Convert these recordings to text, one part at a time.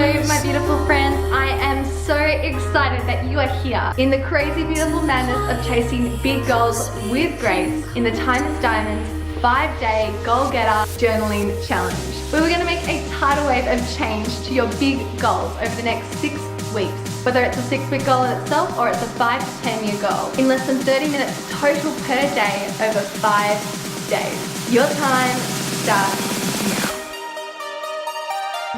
Hello my beautiful friends, I am so excited that you are here in the crazy beautiful madness of chasing big goals with grace in the Time is Diamonds 5-day goal getter journaling challenge, where we're going to make a tidal wave of change to your big goals over the next 6 weeks. Whether it's a 6-week goal in itself or it's a 5 to 10 year goal, in less than 30 minutes total per day over 5 days. Your time starts now.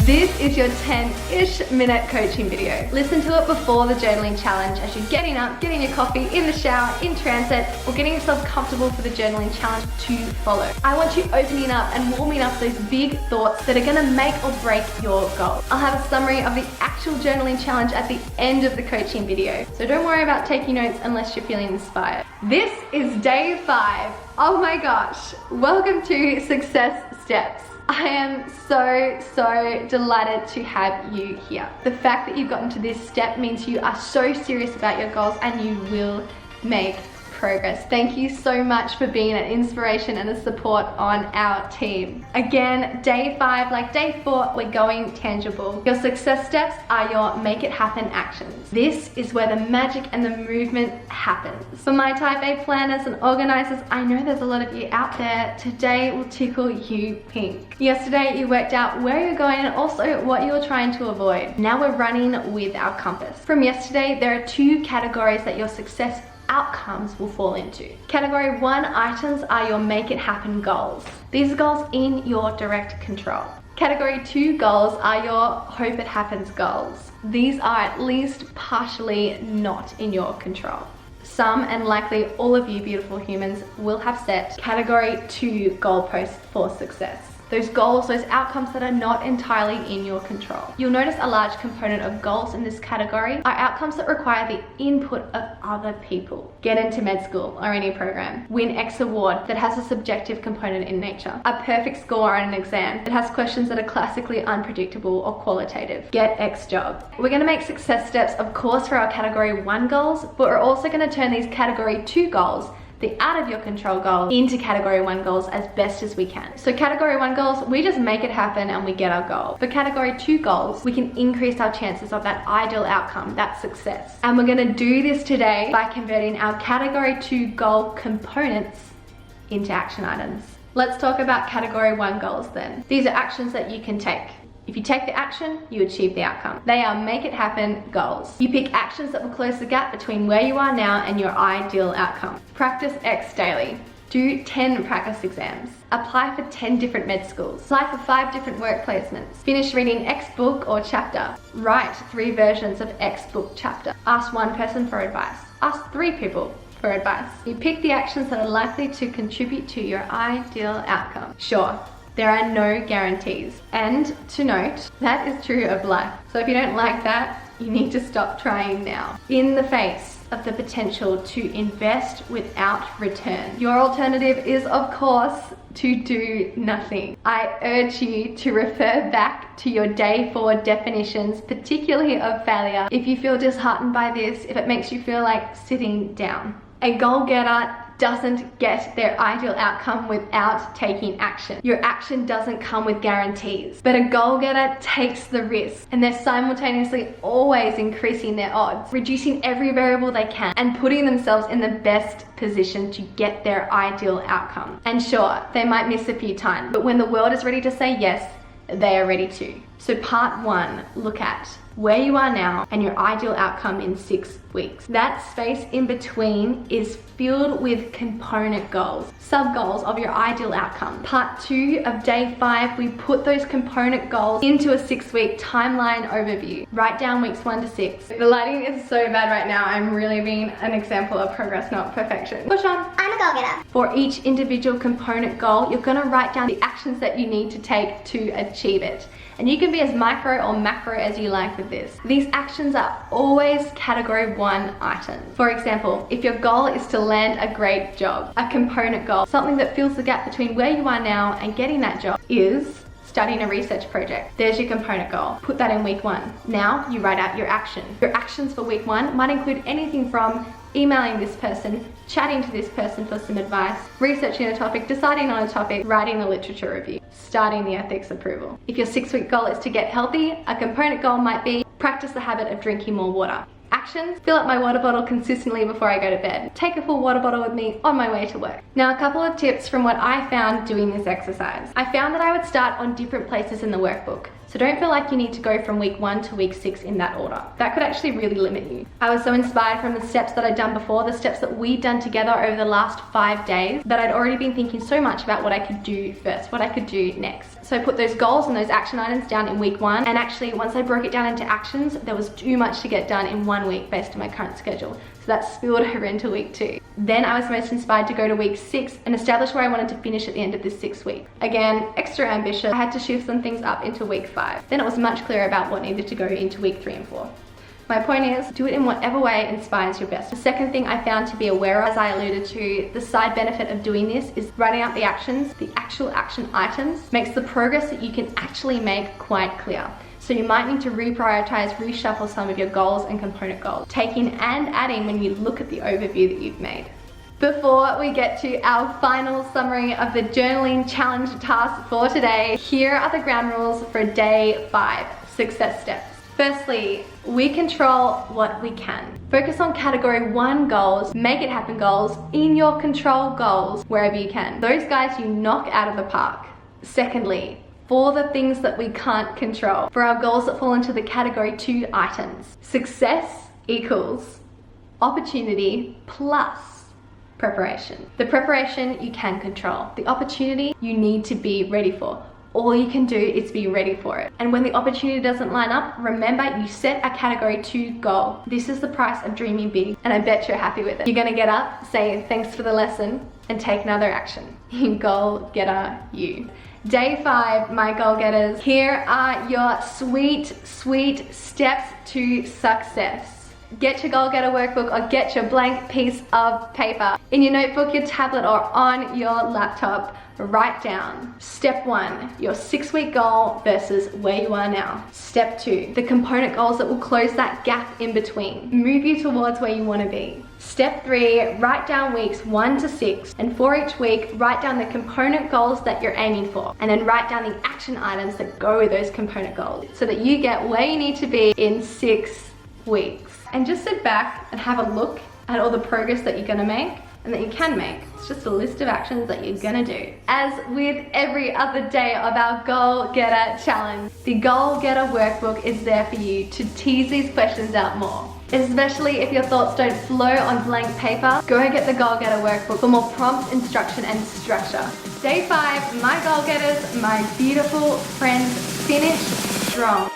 This is your 10-ish minute coaching video. Listen to it before the journaling challenge as you're getting up, getting your coffee, in the shower, in transit, or getting yourself comfortable for the journaling challenge to follow. I want you opening up and warming up those big thoughts that are gonna make or break your goal. I'll have a summary of the actual journaling challenge at the end of the coaching video, so don't worry about taking notes unless you're feeling inspired. This is day 5. Oh my gosh, welcome to Success Steps. I am so delighted to have you here. The fact that you've gotten to this step means you are so serious about your goals and you will make progress. Thank you so much for being an inspiration and a support on our team. Again, day 5, like day 4, we're going tangible. Your success steps are your make it happen actions. This is where the magic and the movement happens. For my type A planners and organizers, I know there's a lot of you out there. Today will tickle you pink. Yesterday you worked out where you're going and also what you're trying to avoid. Now we're running with our compass. From yesterday, there are 2 categories that your success outcomes will fall into. Category 1 items are your make it happen goals. These are goals in your direct control. Category 2 goals are your hope it happens goals. These are at least partially not in your control. Some, and likely all of you beautiful humans, will have set category 2 goalposts for success. Those goals, those outcomes that are not entirely in your control. You'll notice a large component of goals in this category are outcomes that require the input of other people. Get into med school or any program. Win X award that has a subjective component in nature. A perfect score on an exam that has questions that are classically unpredictable or qualitative. Get X job. We're gonna make success steps, of course, for our category 1 goals, but we're also gonna turn these category 2 goals, the out of your control goals, into category 1 goals as best as we can. So category 1 goals, we just make it happen and we get our goal. For category 2 goals, we can increase our chances of that ideal outcome, that success. And we're gonna do this today by converting our category 2 goal components into action items. Let's talk about category 1 goals then. These are actions that you can take. If you take the action, you achieve the outcome. They are make it happen goals. You pick actions that will close the gap between where you are now and your ideal outcome. Practice X daily. Do 10 practice exams. Apply for 10 different med schools. Apply for 5 different work placements. Finish reading X book or chapter. Write 3 versions of X book chapter. Ask 1 person for advice. Ask 3 people for advice. You pick the actions that are likely to contribute to your ideal outcome. Sure, there are no guarantees. And to note, that is true of life. So if you don't like that, you need to stop trying now. In the face of the potential to invest without return, your alternative is, of course, to do nothing. I urge you to refer back to your day 4 definitions, particularly of failure, if you feel disheartened by this, if it makes you feel like sitting down. A goal getter doesn't get their ideal outcome without taking action. Your action doesn't come with guarantees, but a goal getter takes the risk, and they're simultaneously always increasing their odds, reducing every variable they can, and putting themselves in the best position to get their ideal outcome. And sure, they might miss a few times, but when the world is ready to say yes, they are ready to. So part 1, look at where you are now and your ideal outcome in 6 weeks. That space in between is filled with component goals, sub goals of your ideal outcome. Part 2 of day 5, we put those component goals into a 6-week timeline overview. Write down weeks 1 to 6. The lighting is so bad right now. I'm really being an example of progress, not perfection. Push on. I'm a goal getter. For each individual component goal, you're gonna write down the actions that you need to take to achieve it. And you can be as micro or macro as you like with this. These actions are always category 1 items. For example, if your goal is to land a great job, a component goal, something that fills the gap between where you are now and getting that job, is starting a research project. There's your component goal. Put that in week 1. Now you write out your action. Your actions for week 1 might include anything from emailing this person, chatting to this person for some advice, researching a topic, deciding on a topic, writing a literature review. starting the ethics approval. If your 6-week goal is to get healthy, a component goal might be practice the habit of drinking more water. Actions: fill up my water bottle consistently before I go to bed. Take a full water bottle with me on my way to work. Now, a couple of tips from what I found doing this exercise. I found that I would start on different places in the workbook. So don't feel like you need to go from week 1 to week 6 in that order. That could actually really limit you. I was so inspired from the steps that I'd done before, the steps that we'd done together over the last 5 days, that I'd already been thinking so much about what I could do first, what I could do next. So I put those goals and those action items down in week 1, and actually once I broke it down into actions, there was too much to get done in 1 week based on my current schedule. So that spilled over into week 2. Then I was most inspired to go to week 6 and establish where I wanted to finish at the end of this 6th week. Again, extra ambitious. I had to shift some things up into week 5. Then it was much clearer about what needed to go into week 3 and 4. My point is, do it in whatever way inspires your best. The second thing I found to be aware of, as I alluded to, the side benefit of doing this is writing out the actions, the actual action items, makes the progress that you can actually make quite clear. So you might need to reprioritize, reshuffle some of your goals and component goals, taking and adding when you look at the overview that you've made. Before we get to our final summary of the journaling challenge task for today, here are the ground rules for day 5, success steps. Firstly, we control what we can. Focus on category 1 goals, make it happen goals, in your control goals, wherever you can. Those guys you knock out of the park. Secondly, for the things that we can't control, for our goals that fall into the category 2 items, success equals opportunity plus preparation. The preparation you can control. The opportunity you need to be ready for. All you can do is be ready for it. And when the opportunity doesn't line up, remember you set a category 2 goal. This is the price of dreaming big, and I bet you're happy with it. You're gonna get up, say thanks for the lesson, and take another action. You goal getter, you. Day 5, my goal getters. Here are your sweet steps to success. Get your goal getter workbook or get your blank piece of paper. In your notebook, your tablet, or on your laptop, write down. Step 1, your 6-week goal versus where you are now. Step 2, the component goals that will close that gap in between. Move you towards where you want to be. Step 3, write down weeks 1 to 6, and for each week, write down the component goals that you're aiming for, and then write down the action items that go with those component goals so that you get where you need to be in 6 weeks. And just sit back and have a look at all the progress that you're gonna make and that you can make. It's just a list of actions that you're gonna do. As with every other day of our Goal Getter Challenge, the Goal Getter Workbook is there for you to tease these questions out more. Especially if your thoughts don't flow on blank paper, go and get the Goal Getter Workbook for more prompt instruction and structure. Day 5, my goal getters, my beautiful friends, finish strong.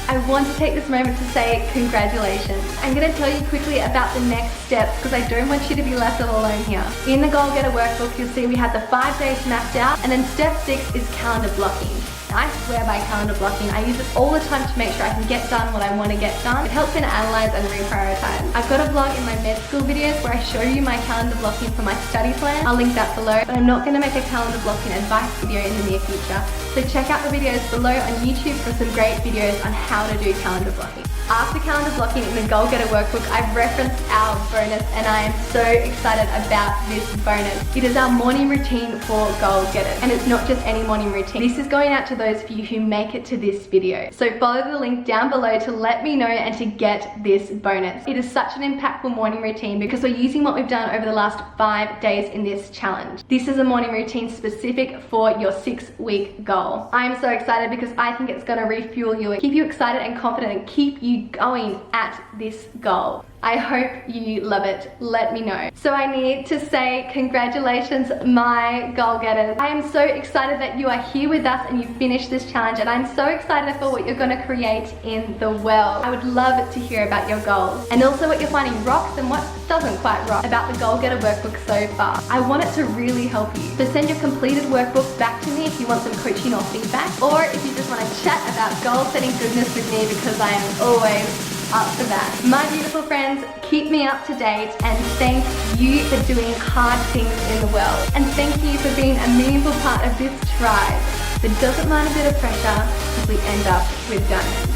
I want to take this moment to say congratulations. I'm going to tell you quickly about the next steps because I don't want you to be left all alone here. In the Goal Getter Workbook, you'll see we had the 5 days mapped out, and then step 6 is calendar blocking. I swear by calendar blocking. I use it all the time to make sure I can get done what I want to get done. It helps me to analyze and reprioritize. I've got a vlog in my med school videos where I show you my calendar blocking for my study plan. I'll link that below, but I'm not going to make a calendar blocking advice video in the near future. So check out the videos below on YouTube for some great videos on how to do calendar blocking. After calendar blocking in the Goal Getter Workbook, I've referenced our bonus, and I am so excited about this bonus. It is our morning routine for goal getters, and it's not just any morning routine. This is going out to those of you who make it to this video. So follow the link down below to let me know and to get this bonus. It is such an impactful morning routine because we're using what we've done over the last 5 days in this challenge. This is a morning routine specific for your 6-week goal. I'm so excited because I think it's gonna refuel you, keep you excited and confident, and keep you going at this goal. I hope you love it. Let me know. So I need to say congratulations, my goal getters. I am so excited that you are here with us and you finished this challenge, and I'm so excited for what you're going to create in the world. I would love to hear about your goals and also what you're finding rocks and what doesn't quite rock about the Goal Getter Workbook so far. I want it to really help you. So send your completed workbook back to me if you want some coaching or feedback, or if you just want to chat about goal setting goodness with me, because I am always up for that. My beautiful friends, keep me up to date, and thank you for doing hard things in the world. And thank you for being a meaningful part of this tribe that doesn't mind a bit of pressure if we end up with done.